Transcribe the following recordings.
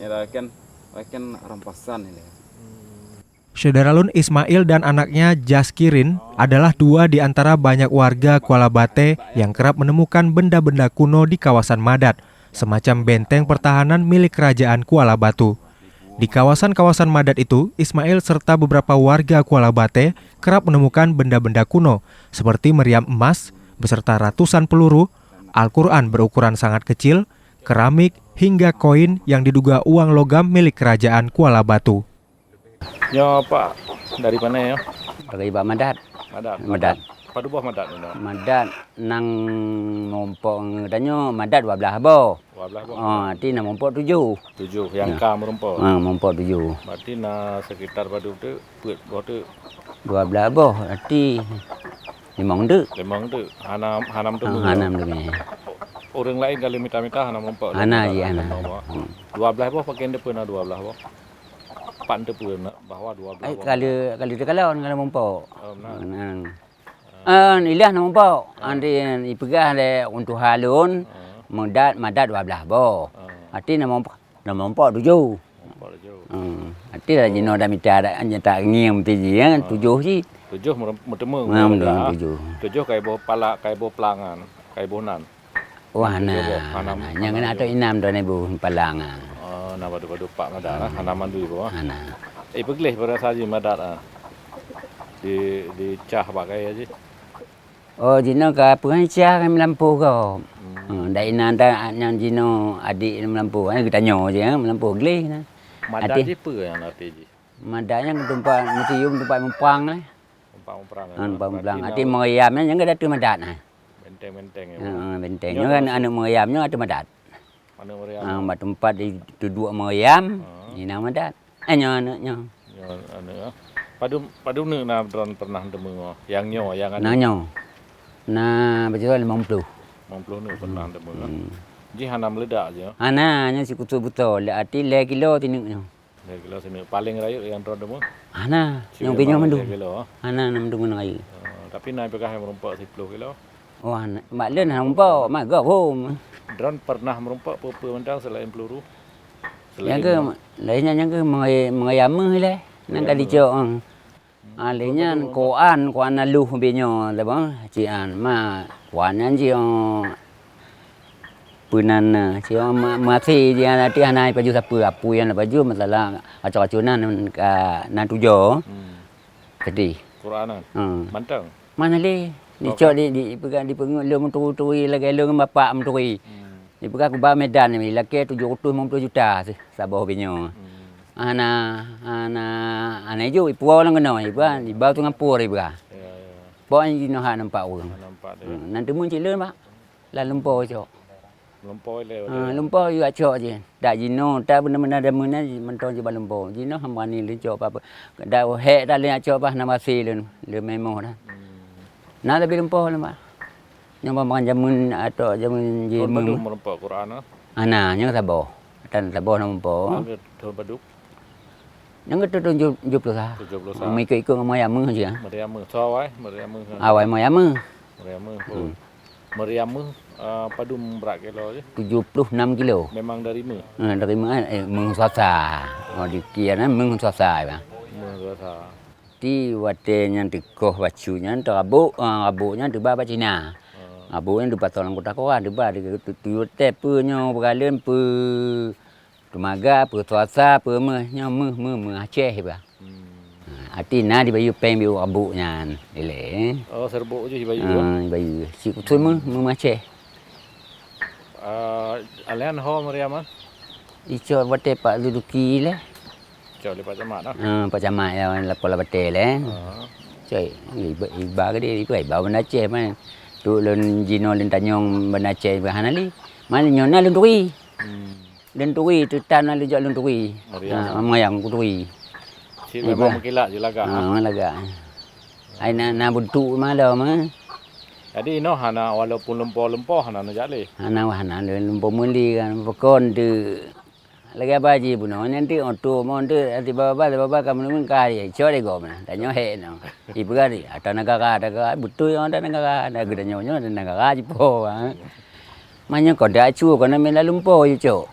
Akan rampasan ini. Syederalun Ismail dan anaknya Jaskirin adalah dua di antara banyak warga Kuala Bate yang kerap menemukan benda-benda kuno di kawasan Madat, semacam benteng pertahanan milik kerajaan Kuala Batu. Di kawasan-kawasan Madat itu, Ismail serta beberapa warga Kuala Bate kerap menemukan benda-benda kuno seperti meriam emas beserta ratusan peluru, Al-Quran berukuran sangat kecil, keramik, hingga koin yang diduga uang logam milik kerajaan Kuala Batu. Ya Pak, dari mana ya? Dari Pak Madat. Madat. Padu buah Madat ni. Madat nang mompok danyo Madat 12 bo. 12 buah. Arti nang mompok 7. 7 yang ka merumpok. Mompok 7. Berarti na sekitar padu tu buat buah tu 12 bo. Arti limang tu. Hanam tu. Hanam tu ni. Orang lain kalau minta-minta hanam merumpok. Hana je hana. 12 buah pakai depan 12 buah. Pan depan bahwa 12 buah. Kalau dia kalau mompok. Nah. Ilah nama bau. Andi ipegah le untuk halun Madat 12 bo. Arti nama 7. Nampak tu. Arti dah jino dah minta dah hanya tak ngiem tiji kan 7 si. 7 mertemu. 7 kai bo pala kai bo pelangan, kai bonan. Wah nah. Yang kena atau inam dah nebu palangan. Nah badu Pak Madat lah, hanaman dulu bawah. Ana. Pergelih pada saji Madat di cah pakai aja. Oh jino ka pengajar kan melampu kau. Dah inan dah yang jino adik melampu kan kita nyo je melampu gelih nah. Madat je apa yang arti je? Madanya tempat museum tempat mempang lah. Mempang. Arti meriamnya yang ada tu Madat nah. Benteng-benteng ya. Bentengnya kan anu meriamnya ada Madat. Mana meriam? Tempat di duduk meriam, ini nama Madat. Nyo. Padu ni na pernah temu yang nyo yang Nah nyo. Nah betul 50. 50 ni pernah temu. Ji hana meledak je. Ana nya si kutu betul. Arti le kilo tinuk nyo. Le kilo sini paling rayuk yang pernah temu. Ana yang pinyo mandu. Kilo. Ana nam dungu ngai. Tapi naik pegah merompak 10 kilo. Oh ana mak len hampa mak go home. Drone pernah merompak apa mendang selain peluru. Yang ke lainnya yang ke mengayam le. Nang kali cok. Alenya koan aluh binyo le bang cian ma koan ji punan ci mati dia nanti anai baju sapu apu yang baju masalah acak-acunan nan tujo. Jadi Quranan. Mantang. Mana le? Dicok di pegang di pengung lu menturi lagi lu dengan bapak menturi. Di pegang ku ba Medan ni laki 750 juta sabah binyo. Ana ju ipu orang kena ibu di bawah tu ngampur ibu ah. Ya. Bawa ni nak nampak orang. Nampak dia. Nanti mun cilun pak. Lah lumpur cok. Lumpur le. Lumpur juga cok je. Dak jino tak benar-benar ada mana mentong je lumpur. Jino hamba ni le cok apa. Dak hek dak le cok apa nama silun. Le memo dah. Nah lebih lumpur lah pak. Yang makan jamun atau jamun je Baduk merompak Quran. Ana yang sabar. Dan sabar lumpur. Tuan baduk. Yang tu 70 sah. 70 sah. Ikut meriam je. Meriam sawai, meriam. Awal meriam. Meriam padu berak kilo je. 76 kilo. Memang dari me. Dari Mengsuasa. Oh di kian Mengsuasa bang. Mengsuasa. Di watenya dekoh bajunya terabuk, rabuknya deba Cina. Rabuknya deba tolong kota Korea deba di tujuh tepunya beralen pe Tumaga pe Suasa pe me Aceh bang. Arti na di bayu peng biu rabuknya ile. Oh serbuk je bayu. Bayu si kutu me Aceh. Alian ho meriam. Ico wate Pak Duduki le. Cok lepas camat lah. Pak camat ya pola betel le. Coi iba ke dia ikut iba benda Aceh man. Tu lun jino lun tanyong benda Aceh bahanali. Mana nyona lun turi. Lun turi tu tanah lu lun turi. Mayang ku turi. Si memang mengkilat je lagak. Lagak. Ai na buntu malam ah. Jadi ino hana walaupun lempor hana jale. Hana lempor muli kan pekon tu lagi apa je pun nanti auto monte nanti baba kamu nunggu kari cari gom na tanya he no ibu kari ada negara betul yang ada negara ada gede nyonya ada negara je po manya kau dah acu kau nak mela lumpur je cok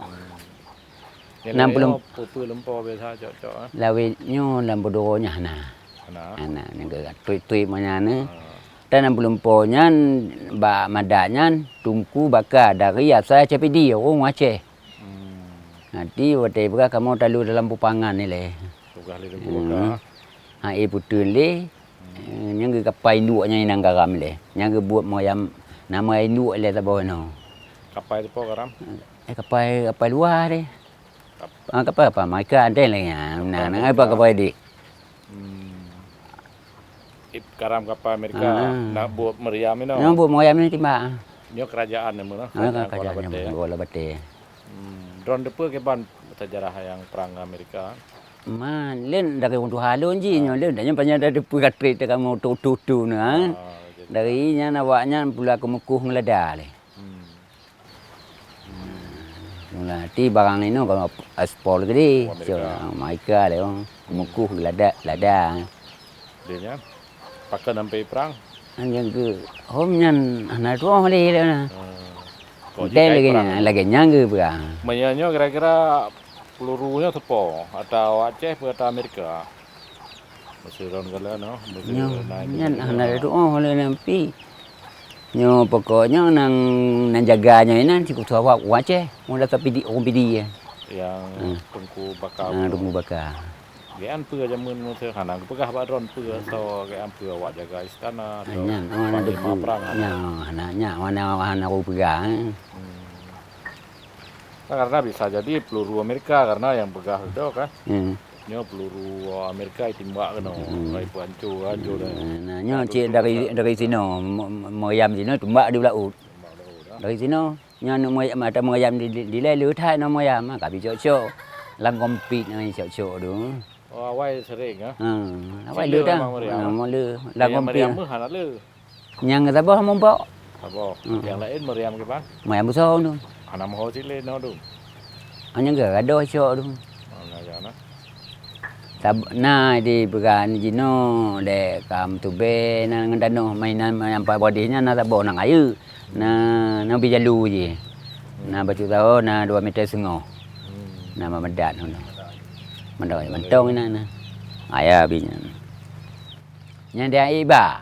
Enam puluh. Pupu lempau biasa cok-cok. Lawitnya lambodonya nah. Nah. Anak ni gerak tui-tui mana. Dan 64-nya ba madanya tungku bakar dari asal CPD orang Aceh. Nanti waktu berapa kamu talu dalam pupangan ni leh. Tugas le buka. Ha putu le. Yang ke kapai induknya inang garam le. Yang ke buat moyam nama induk le tak bawa no. Kapai tu garam. Kapai luar deh. Kapai apa? Mereka ada lah ya. Nah, apa kapai dik? Garam kapai Amerika nak buat meriam ni no. Nak buat moyam ni timbang. Nyo kerajaan ni mana? Kerajaan Kuala Bate. Drone depa ke ban sejarah yang perang Amerika. Man, len dari orang halun je nyo len dah banyak ada peratrit kamu tu na. Dari nya nawaknya pula kemukuh ngelada le. Mula ti barang ini kalau aspol gede, mereka le kemukuh lada. Dia pakai sampai perang. Yang ke homnya anak tua le na. Lagi nyangge perang. Menyanyo kira-kira pelurunya tepo atau Aceh atau Amerika. Masih ron kala no. Nyan anak tua le nampi. Nyo pokoknya nang jaganya ini si kutua Aceh, mula tapi di orang pidi ya. Yang tungku bakar. Tungku bakar. Gian pua jamun masa hanang pegah badron pua so gian pua awak jaga istana atau panglima perang. Anaknya mana aku pegang. Karena bisa jadi peluru Amerika karena yang pegah itu kan. Nyo peluru Amerika timbak kena. Baik hancur dah. Nah, nyo cik dari sini moyam sini timbak di belaut. Dari sini nyo moyam ada moyam di lelu thai no moyam ka bi cok-cok. Lang kompit nang cok-cok tu. Oh, awai sering ah. Awai le dah. Mo le lang kompit. Meriam hana le. Yang kata bah mombok. Apa? Yang lain meriam ke bang? Moyam besar tu. Ana mau sile no tu. Hanya ada cok tu. Nah di pegan jino de kam tu be na ngandano mainan yang pa bodinya na tabo nang ayu. Na bijalu je. Na batu tahu na 2 meter setengah. Na mamedat hono. Mandoi mantong na. Aya binya. Nya dia iba.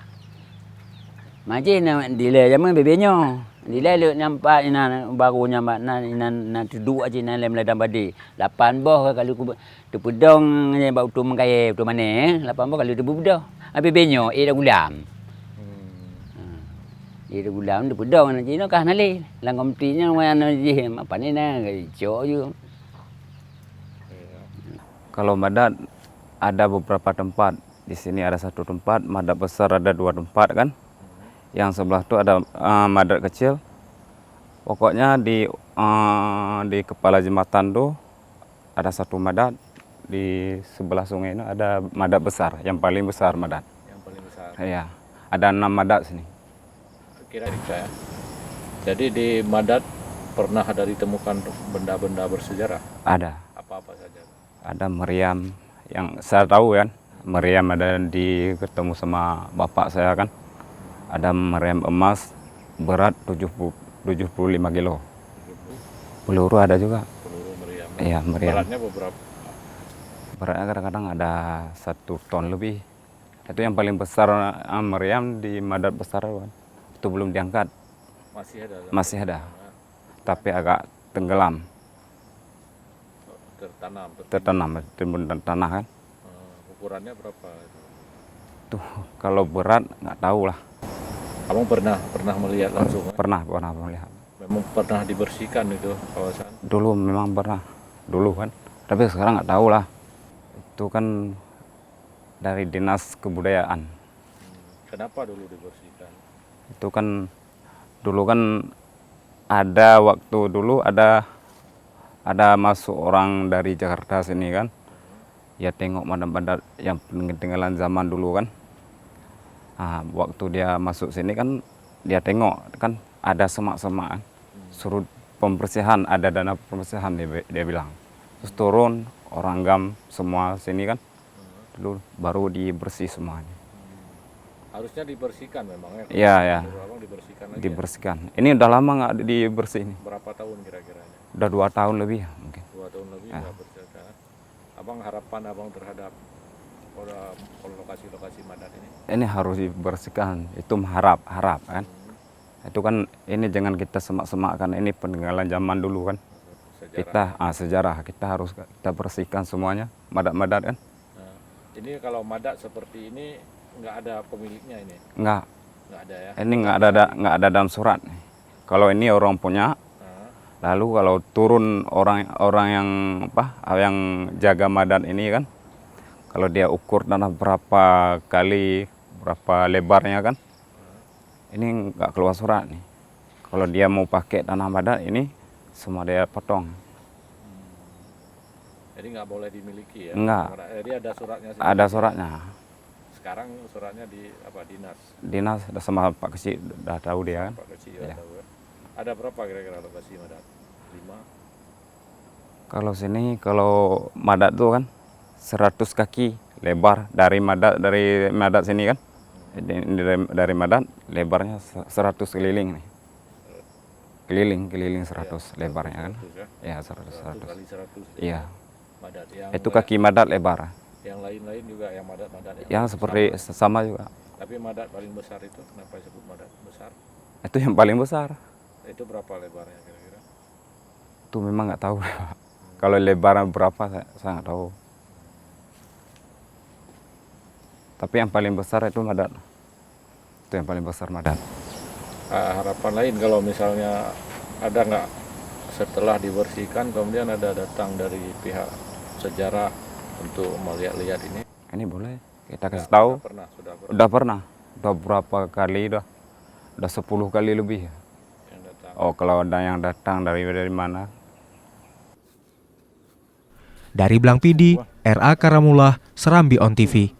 Maji na dile jaman bebenyo. Dile le nampak ina barunya na tuduk aje na lem ladam badi. 8 boh kalau tu pedong yang bau tu mengkai tu mana 8 boh kalau tu budak. Habis benyo dah gulam. Dah gulam tu pedong na jino kah nale. Lang komtinya mana je apa ni na jo je. Kalau madat ada beberapa tempat. Di sini ada 1 tempat, madat besar ada 2 tempat kan. Yang sebelah tu ada madat kecil. Pokoknya di kepala jembatan tu ada 1 madat. Di sebelah sungai itu ada madat besar, yang paling besar madat. Yang paling besar. Iya, ada 6 madat sini. Kira-kira ya. Jadi di madat pernah ada ditemukan benda-benda bersejarah? Ada. Apa-apa saja? Ada meriam yang saya tahu kan. Meriam ada ketemu sama bapak saya kan. Ada meriam emas berat 75 kilo. Peluru ada juga. Peluru meriam. Iya, meriam. Beratnya beberapa? Beratnya kadang-kadang ada 1 ton lebih. Itu yang paling besar meriam di madat besar kan. Itu belum diangkat. Masih ada? Masih ada. Tapi agak tenggelam. Tertanam timbun tanah kan. Ukurannya berapa? Tuh kalau berat nggak tahu lah. Abang pernah melihat langsung? Pernah melihat. Memang pernah dibersihkan itu kawasan? Dulu memang pernah, dulu kan. Tapi sekarang nggak tahu lah. Itu kan dari dinas kebudayaan. Kenapa dulu dibersihkan? Itu kan dulu kan ada waktu dulu ada masuk orang dari Jakarta sini kan. Ya tengok madat-madat yang peninggalan zaman dulu kan. Nah, waktu dia masuk sini kan dia tengok kan ada semak-semak kan. Suruh pembersihan, ada dana pembersihan dia bilang. Terus turun orang gam semua sini kan. Dulu baru dibersih semuanya. Harusnya dibersihkan memangnya. Iya, ya. Abang dibersihkan lagi. Dibersihkan. Ini udah lama nggak dibersihin. Berapa tahun kira-kiranya? Udah 2 tahun lebih mungkin. 2 tahun lebih nggak bersihkan. Abang harapan abang terhadap lokasi-lokasi Madat ini? Ini harus dibersihkan. Itu harap kan. Itu kan ini jangan kita semak-semakkan, ini peninggalan zaman dulu kan. Sejarah kita harus kita bersihkan semuanya, Madat-Madat kan. Nah, ini kalau Madat seperti ini nggak ada pemiliknya ini? Nggak ada ya? Ini nggak ada dalam surat. Kalau ini orang punya, lalu kalau turun orang yang yang jaga Madat ini kan, kalau dia ukur tanah berapa lebarnya kan, ini nggak keluar surat nih. Kalau dia mau pakai tanah Madat ini, semua dia potong. Jadi nggak boleh dimiliki ya? Nggak. Jadi ada suratnya sih? Ada suratnya. Sekarang suratnya di dinas? Dinas sama Pak Kecil udah tahu dia kan. Pak Kecil ya. Tahu ya. Ada berapa kira-kira lokasi Madat? 5? Kalau sini kalau Madat tuh kan 100 kaki lebar dari Madat sini kan. Dari Madat lebarnya 100 keliling nih. Keliling 100 lebarnya kan. Ya 100. Kali 100. Iya. Madat yang itu kaki Madat lebar. Yang lain-lain juga yang Madat Yang seperti sama juga. Tapi Madat paling besar itu kenapa disebut Madat besar? Itu yang paling besar. Itu berapa lebarnya kira-kira? Itu memang nggak tahu. Kalau lebarnya berapa saya nggak tahu. Tapi yang paling besar itu Madat. Itu yang paling besar Madat. Harapan lain kalau misalnya ada nggak setelah dibersihkan kemudian ada datang dari pihak sejarah untuk melihat-lihat ini? Ini boleh kita kasih tahu. Sudah pernah. Udah berapa kali udah 10 kali lebih. Yang datang. Oh kalau ada yang datang dari mana? Dari Blang Pidi, R.A. Karamullah, Serambi On TV.